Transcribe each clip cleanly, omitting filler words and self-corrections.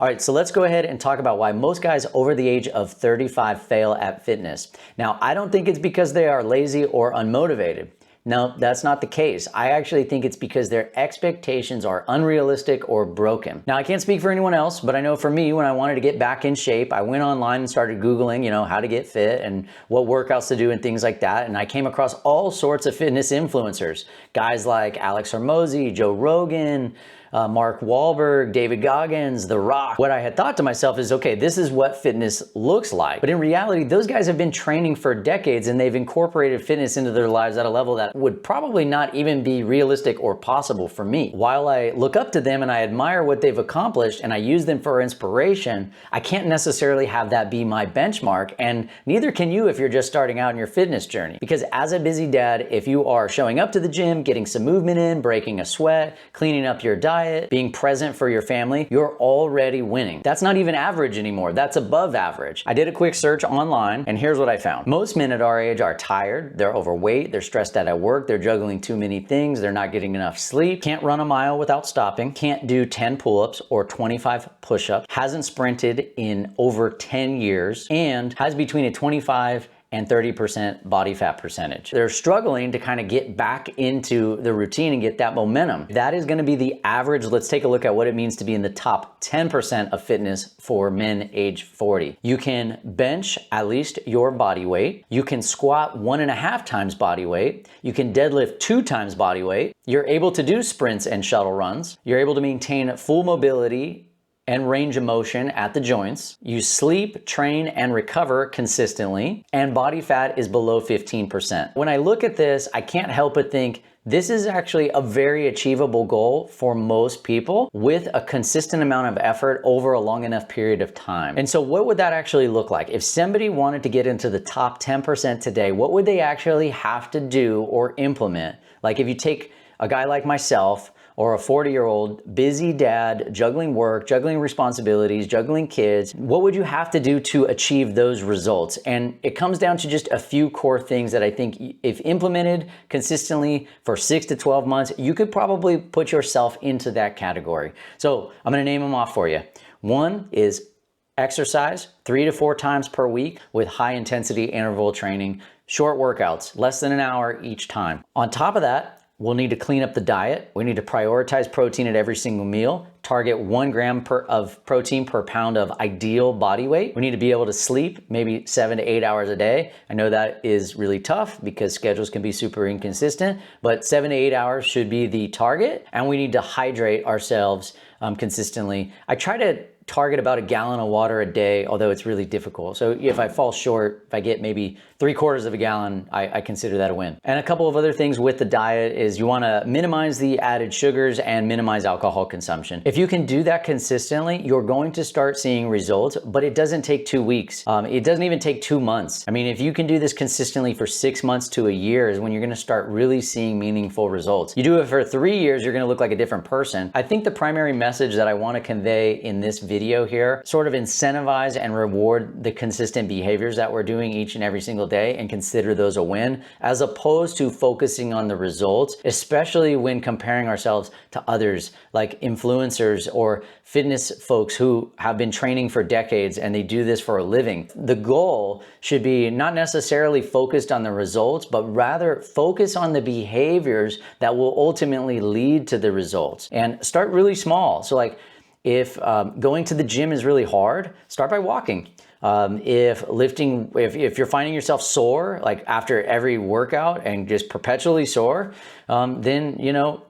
All right, so let's go ahead and talk about why most guys over the age of 35 fail at fitness. Now, I don't think it's because they are lazy or unmotivated. No, that's not the case. I actually think it's because their expectations are unrealistic or broken. Now, I can't speak for anyone else, but I know for me, when I wanted to get back in shape, I went online and started Googling, how to get fit and what workouts to do and things like that. And I came across all sorts of fitness influencers, guys like Alex Hormozi, Joe Rogan, Mark Wahlberg, David Goggins, The Rock. What I had thought to myself is, okay, this is what fitness looks like. But in reality, those guys have been training for decades and they've incorporated fitness into their lives at a level that would probably not even be realistic or possible for me. While I look up to them and I admire what they've accomplished and I use them for inspiration, I can't necessarily have that be my benchmark, and neither can you if you're just starting out in your fitness journey. Because as a busy dad, if you are showing up to the gym, getting some movement in, breaking a sweat, cleaning up your diet, being present for your family, you're already winning. That's not even average anymore. That's above average. I did a quick search online and here's what I found. Most men at our age are tired, they're overweight, they're stressed out at work, they're juggling too many things, they're not getting enough sleep, can't run a mile without stopping, can't do 10 pull-ups or 25 push-ups, hasn't sprinted in over 10 years, and has between a 25 and 30% body fat percentage. They're struggling to kind of get back into the routine and get that momentum. That is going to be the average. Let's take a look at what it means to be in the top 10% of fitness for men age 40. You can bench at least your body weight. You can squat 1.5 times body weight. You can deadlift 2 times body weight. You're able to do sprints and shuttle runs. You're able to maintain full mobility and range of motion at the joints. You sleep, train, and recover consistently, and body fat is below 15%. When I look at this, I can't help but think this is actually a very achievable goal for most people with a consistent amount of effort over a long enough period of time. And so what would that actually look like? If somebody wanted to get into the top 10% today, what would they actually have to do or implement? Like if you take a guy like myself, or a 40-year-old busy dad, juggling work, juggling responsibilities, juggling kids, what would you have to do to achieve those results? And it comes down to just a few core things that I think if implemented consistently for 6 to 12 months, you could probably put yourself into that category. So I'm gonna name them off for you. One is exercise 3 to 4 times per week with high intensity interval training, short workouts, less than an hour each time. On top of that, we'll need to clean up the diet. We need to prioritize protein at every single meal, target 1 gram of protein per pound of ideal body weight. We need to be able to sleep maybe 7 to 8 hours a day. I know that is really tough because schedules can be super inconsistent, but 7 to 8 hours should be the target. And we need to hydrate ourselves consistently. I try to target about 1 gallon of water a day, although it's really difficult. So if I fall short, if I get maybe 3/4 of a gallon, I consider that a win. And a couple of other things with the diet is you wanna minimize the added sugars and minimize alcohol consumption. If you can do that consistently, you're going to start seeing results, but it doesn't take 2 weeks. It doesn't even take 2 months. I mean, if you can do this consistently for 6 months to a year is when you're gonna start really seeing meaningful results. You do it for 3 years, you're gonna look like a different person. I think the primary message that I wanna convey in this video here, sort of incentivize and reward the consistent behaviors that we're doing each and every single day and consider those a win, as opposed to focusing on the results, especially when comparing ourselves to others like influencers or fitness folks who have been training for decades and they do this for a living. The goal should be not necessarily focused on the results, but rather focus on the behaviors that will ultimately lead to the results, and start really small. So like if going to the gym is really hard, start by walking. If you're finding yourself sore, like after every workout and just perpetually sore, then,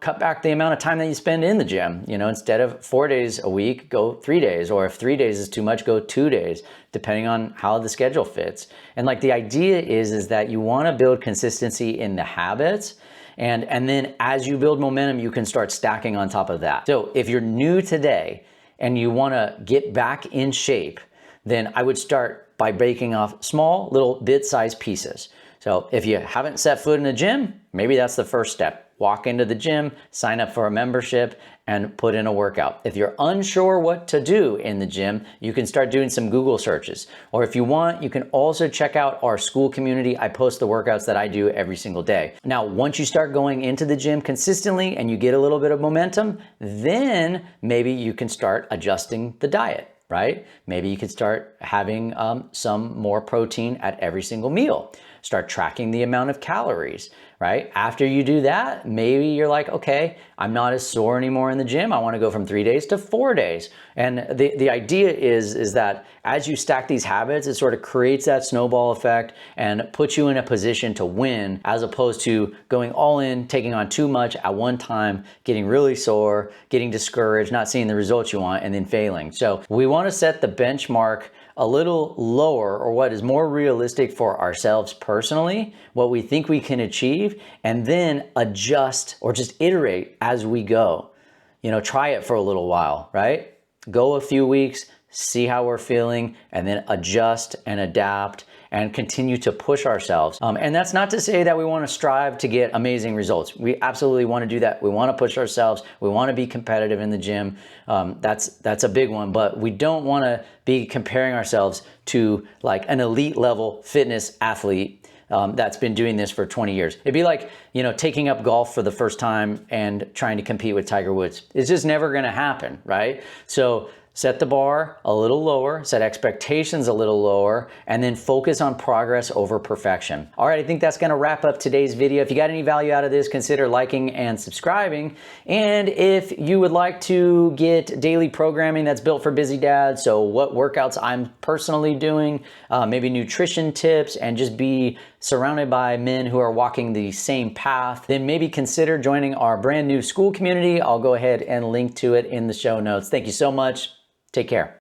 cut back the amount of time that you spend in the gym. Instead of 4 days a week, go 3 days, or if 3 days is too much, go 2 days, depending on how the schedule fits. And like the idea is that you want to build consistency in the habits. And then as you build momentum, you can start stacking on top of that. So if you're new today and you want to get back in shape, then I would start by breaking off small little bit-sized pieces. So if you haven't set foot in a gym, maybe that's the first step. Walk into the gym, sign up for a membership, and put in a workout. If you're unsure what to do in the gym, you can start doing some Google searches. Or if you want, you can also check out our school community. I post the workouts that I do every single day. Now, once you start going into the gym consistently and you get a little bit of momentum, then maybe you can start adjusting the diet, right? Maybe you could start having some more protein at every single meal. Start tracking the amount of calories, right? After you do that, maybe you're like, okay, I'm not as sore anymore in the gym. I want to go from 3 days to 4 days. And the idea is that as you stack these habits, it sort of creates that snowball effect and puts you in a position to win, as opposed to going all in, taking on too much at one time, getting really sore, getting discouraged, not seeing the results you want, and then failing. So we want to set the benchmark a little lower, or what is more realistic for ourselves personally, what we think we can achieve, and then adjust or just iterate as we go. You know, try it for a little while, right? Go a few weeks, see how we're feeling, and then adjust and adapt and continue to push ourselves. And that's not to say that we want to strive to get amazing results. We absolutely want to do that. We want to push ourselves. We want to be competitive in the gym. That's a big one, but we don't want to be comparing ourselves to like an elite level fitness athlete that's been doing this for 20 years. It'd be like, you know, taking up golf for the first time and trying to compete with Tiger Woods. It's just never going to happen, right? So set the bar a little lower, set expectations a little lower, and then focus on progress over perfection. All right, I think that's gonna wrap up today's video. If you got any value out of this, consider liking and subscribing. And if you would like to get daily programming that's built for busy dads, so what workouts I'm personally doing, maybe nutrition tips, and just be surrounded by men who are walking the same path, then maybe consider joining our brand new school community. I'll go ahead and link to it in the show notes. Thank you so much. Take care.